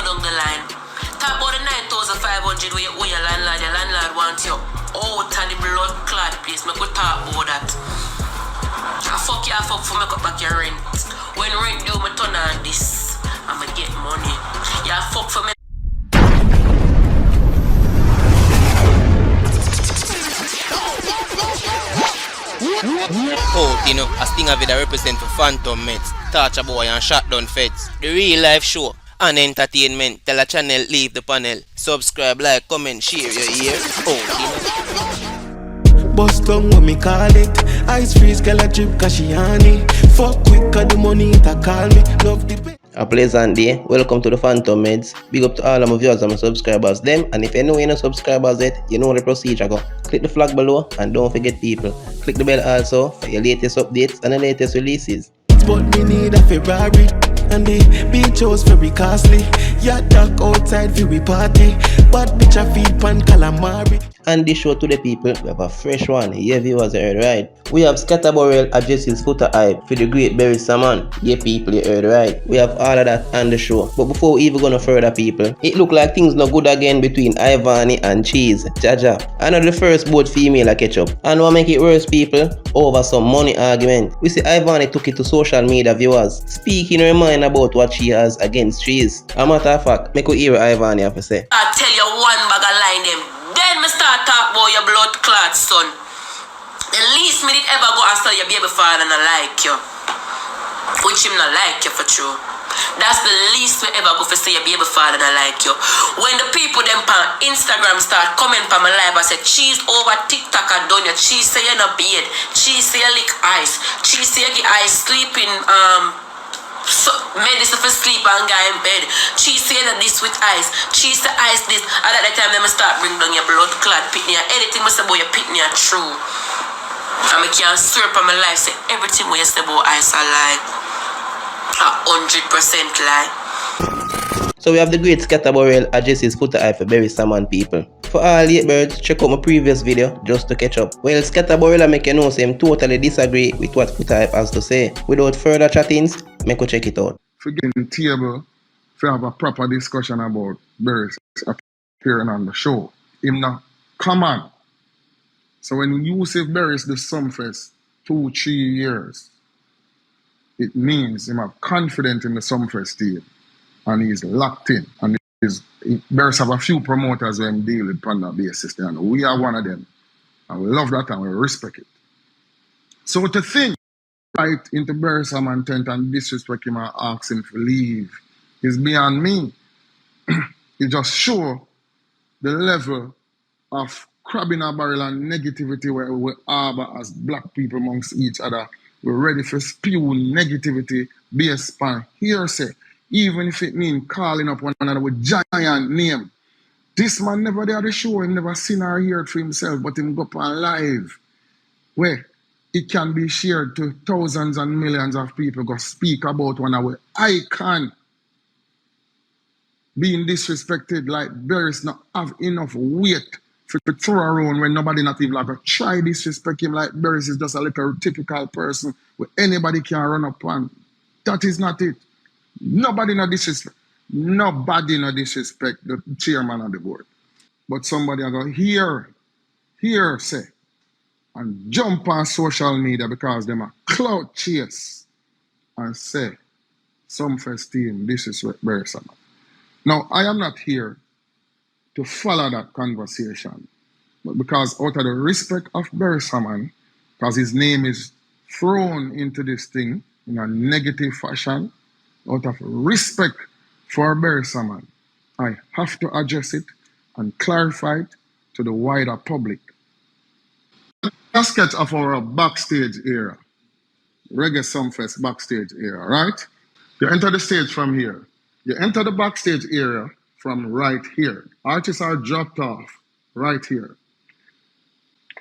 down the line. Talk about the 9,500 where you owe your landlord wants you out of the blood clot place. Me could talk about that. I fuck for make up back your rent. When rent due, me turn on this. I'ma get money. Yeah, fuck for me. Oh, you know, a stinger that represent for Phantom Meds, Torture Boy and Shotdown Feds. The real life show and entertainment. Tell a channel, leave the panel. Subscribe, like, comment, share your ear. Oh, you know. Bust down when me call it. Ice freeze, girl a drip cause she honey. Fuck quick cause the money it a call me. Love the pay. A pleasant day. Welcome to the Phantom Meds. Big up to all of my viewers and my subscribers. Them, and if you know you're not subscribers yet, you know the procedure go. Click the flag below and don't forget people. Click the bell also for your latest updates and the latest releases. But me need a Ferrari and the beach house very costly. Yacht dock outside for we party. But bitch a feed pan calamari. And this show to the people, we have a fresh one. Yeah, viewers, you heard right. We have Skatta Burrel addresses Foota hype for the great BERES Hammonnd. Yeah, people, you heard right. We have all of that on the show. But before we even gonna further, people, it look like things not good again between Ivany and Cheese. Jaja. I know the first both female a catch up. And what make it worse, people? Over some money argument. We see Ivany took it to social media, viewers, speaking her mind about what she has against Cheese. A matter of fact, make we hear what Ivany have to say. I tell you one bag of line them. Then me start talk about your blood clot son. The least me did ever go ask your baby father not like you. Which him not like you for true. That's the least we ever go for say your baby father not like you. When the people them on Instagram start comment on my live and say Cheese over TikTok and done you. Cheese say you not bed. Cheese say you lick ice. Cheese say you get ice sleeping so medz for sleep and guy in bed. Cheese say that this with ice. Cheese say ice this. And at the time them start bring down your blood clot pitney. Anything must say about your pitney are true. And I can't swear on my life say everything we say about ice a lie. 100% lie. So we have the great Skatta Burrel addresses Foota hype for BERES Hammonnd people. For all late birds, check out my previous video just to catch up. Well, Skatta Burrel make you know say him totally disagree with what Foota hype has to say. Without further chattings, make we check it out. Forgetting the table to have a proper discussion about BERES appearing on the show. Him now, come on. So when you say BERES the Sumfest 2-3 years, it means him have confidence in the Sumfest team. And he's locked in. And BERES have a few promoters when deal with on that basis. And we are one of them. And we love that and we respect it. So to think right into BERES Hammonnd tent and disrespect him and ask him to leave is beyond me. It just show the level of crab in a barrel and negativity where we harbor as black people amongst each other. We're ready for spew negativity based on hearsay. Even if it means calling up one another with giant name. This man never did the show, he never seen or heard for himself, but him go up on live. Where it can be shared to thousands and millions of people go speak about one of our icon being disrespected like BERES not have enough weight for to throw around when nobody not even like to try disrespect him like BERES is just a little typical person where anybody can run up on. That is not it. Nobody no disrespect. Nobody no disrespect the chairman of the board. But somebody are going hear say, and jump on social media because them a clout chase and say, Sumfest team, this is what BERES Hammonnd. Now, I am not here to follow that conversation, but because out of the respect of BERES Hammonnd, because his name is thrown into this thing in a negative fashion, out of respect for BERES Hammonnd, I have to address it and clarify it to the wider public. A sketch of our backstage era, Reggae Sumfest backstage era, right? You enter the stage from here. You enter the backstage area from right here. Artists are dropped off right here.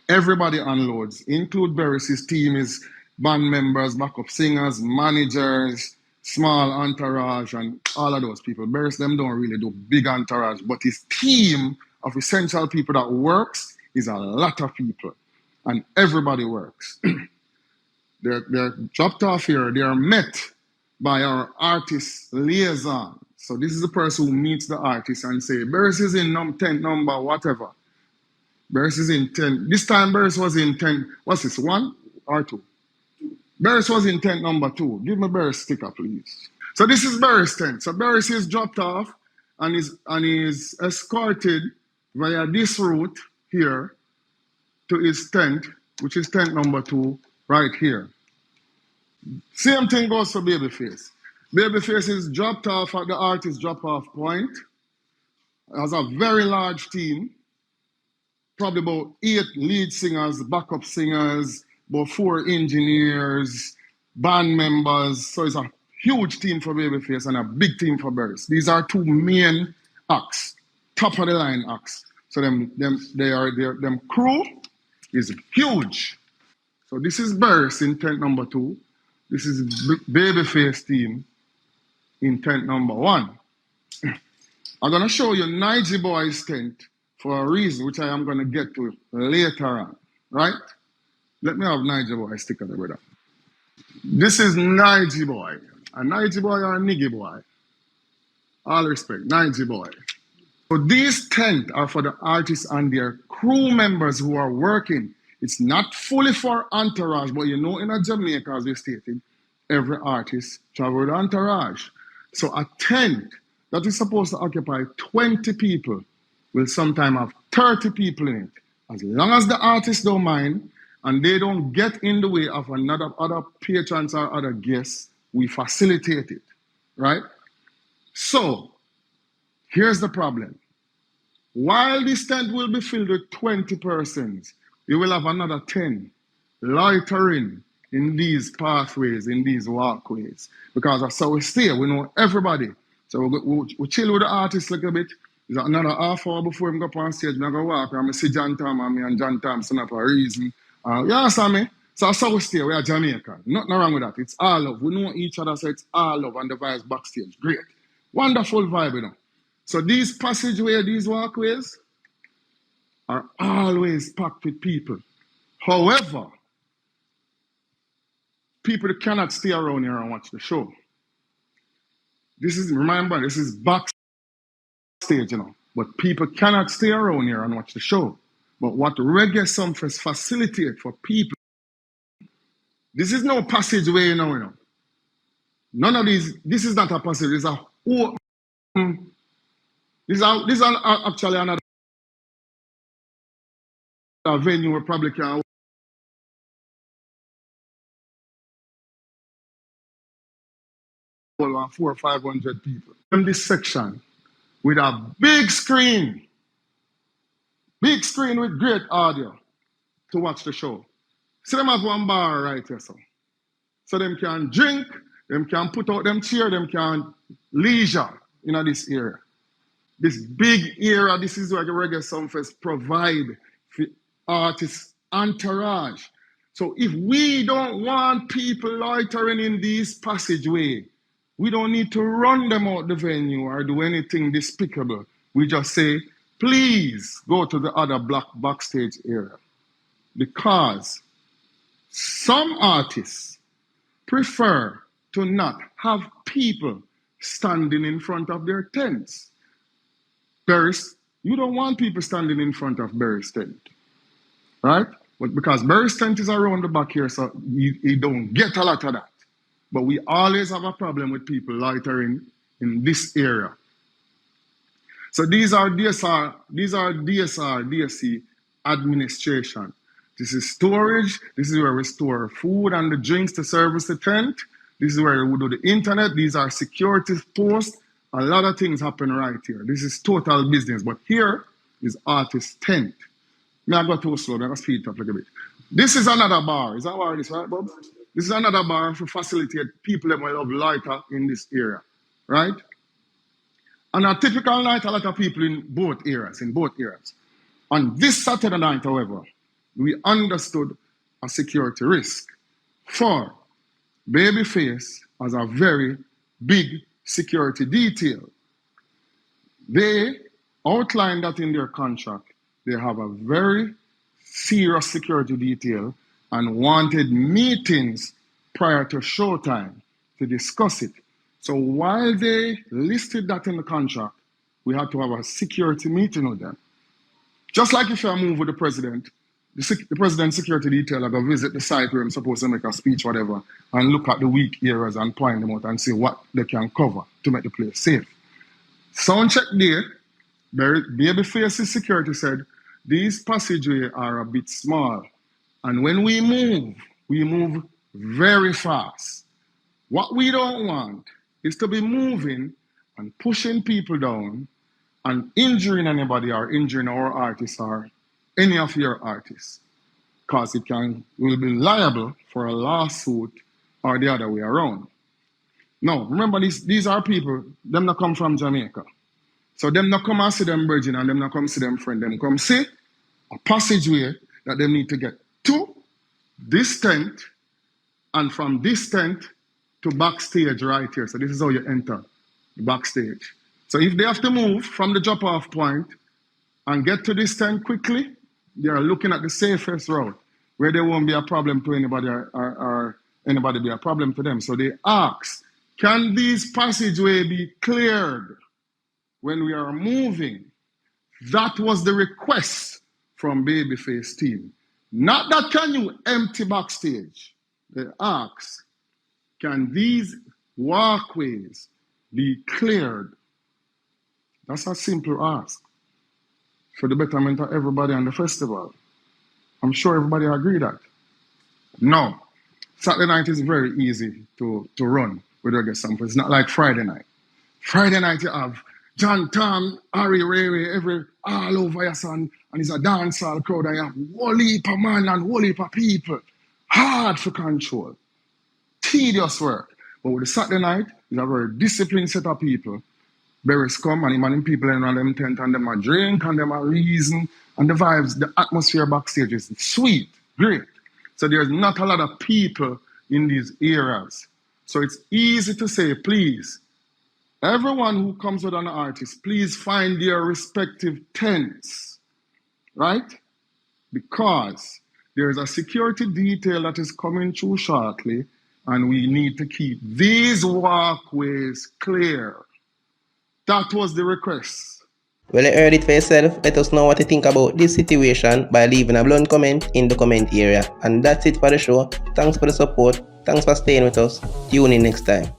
Everybody unloads, include BERES' team, is band members, backup singers, managers, small entourage, and all of those people. BERES them don't really do big entourage, but his team of essential people that works is a lot of people, and everybody works. They're dropped off here. They are met by our artist liaison, So this is the person who meets the artist and say, Beres is in 10th number, whatever. Beres is in 10. This time Beres was in 10. What's this, 1 or 2? Beres was in 10th number 2. Give me Beres sticker, please. So this is Beres 10. So Beres is dropped off and is escorted via this route here to his tent, which is tent number 2, right here. Same thing goes for Babyface. Babyface is dropped off at the artist drop-off point. Has a very large team, probably about 8 lead singers, backup singers, about 4 engineers, band members. So it's a huge team for Babyface and a big team for Beres. These are 2 main acts, top of the line acts. So them crew is huge. So this is Beres in tent number 2. This is Babyface team in tent number 1. I'm gonna show you Nige Boy's tent for a reason, which I am gonna get to later on, right? Let me have Nige Boy sticker there, brother. This is Nige Boy. A Nige Boy or a Niggy Boy? All respect, Nige Boy. So these tents are for the artists and their crew members who are working. It's not fully for entourage, but you know in a Jamaica, as we stated, every artist travel with entourage. So a tent that is supposed to occupy 20 people will sometimes have 30 people in it. As long as the artists don't mind and they don't get in the way of other patrons or other guests, we facilitate it, right? So here's the problem. While this tent will be filled with 20 persons, you will have another 10 loitering in these pathways, in these walkways. Because that's how we stay. We know everybody. So we chill with the artist a little bit. It's another half hour before we go up on stage. I'm going to walk and I see John Tom and me and John Thompson up for a reason. You understand me? So that's how we stay. We are Jamaican. Nothing wrong with that. It's all love. We know each other, so it's all love. And the vibes backstage. Great. Wonderful vibe, you know. So these passageways, these walkways are always packed with people. However, people cannot stay around here and watch the show. Remember, this is backstage, you know. But people cannot stay around here and watch the show. But what Reggae Sumfest facilitate for people, this is no passageway, you know. None of these, this is not a passage, it's a open. This is actually another venue where probably can hold 400 or 500 people. In this section, with a big screen with great audio to watch the show. So them have one bar right here, so them can drink, them can put out them chair, them can leisure in this area. This big area, this is where the Reggae Sumfest provide for artists entourage. So if we don't want people loitering in this passageway, we don't need to run them out the venue or do anything despicable. We just say, please go to the other backstage area. Because some artists prefer to not have people standing in front of their tents. Beres, you don't want people standing in front of Beres' tent, right? But because Beres' tent is around the back here, so you don't get a lot of that. But we always have a problem with people loitering in this area. So these are DSC administration. This is storage. This is where we store food and the drinks to service the tent. This is where we do the internet. These are security posts. A lot of things happen right here. This is total business. But here is artist tent. May I go too slow? May I speed it up a little bit? This is another bar. Is that where this, right, Bob? This is another bar to facilitate people that will have lighter in this area, right? On a typical night, a lot of people in both areas. On this Saturday night, however, we understood a security risk. For Babyface has a very big security detail. They outlined that in their contract. They have a very serious security detail and wanted meetings prior to showtime to discuss it. So while they listed that in the contract, we had to have a security meeting with them. Just like if you move with the president, the president's security detail are going to visit the site where I'm supposed to make a speech, whatever, and look at the weak areas and point them out and see what they can cover to make the place safe. Sound check there, Babyface's security said, these passageways are a bit small. And when we move very fast. What we don't want is to be moving and pushing people down and injuring anybody or injuring our artists or any of your artists. Because will be liable for a lawsuit or the other way around. Now, remember these are people, them not come from Jamaica. So them not come and see them virgin and them not come see them friend. Them come see a passageway that they need to get to this tent and from this tent to Backstage right here. So this is how you enter the Backstage. So if they have to move from the drop-off point and get to this tent quickly, they are looking at the safest route where there won't be a problem to anybody or anybody be a problem to them. So they ask, can these passageways be cleared when we are moving? That was the request from Babyface team. Not that can you empty Backstage. They ask, can these walkways be cleared? That's a simple ask for the betterment of everybody on the festival. I'm sure everybody agree that. No, Saturday night is very easy to run with reggae samples. It's not like Friday night. Friday night you have John Tom, Harry Ray, all over your son, and it's a dancehall crowd, and you have whole heap of man and whole heap of people. Hard for control. Tedious work. But with the Saturday night, it's a very disciplined set of people. Beres come and him people in them tent and them a drink and them a reason. And the vibes, the atmosphere backstage is sweet, great. So there's not a lot of people in these areas. So it's easy to say, please, everyone who comes with an artist, please find their respective tents, right? Because there's a security detail that is coming through shortly, and we need to keep these walkways clear. That was the request. Well, you heard it for yourself. Let us know what you think about this situation by leaving a blunt comment in the comment area. And that's it for the show. Thanks for the support. Thanks for staying with us. Tune in next time.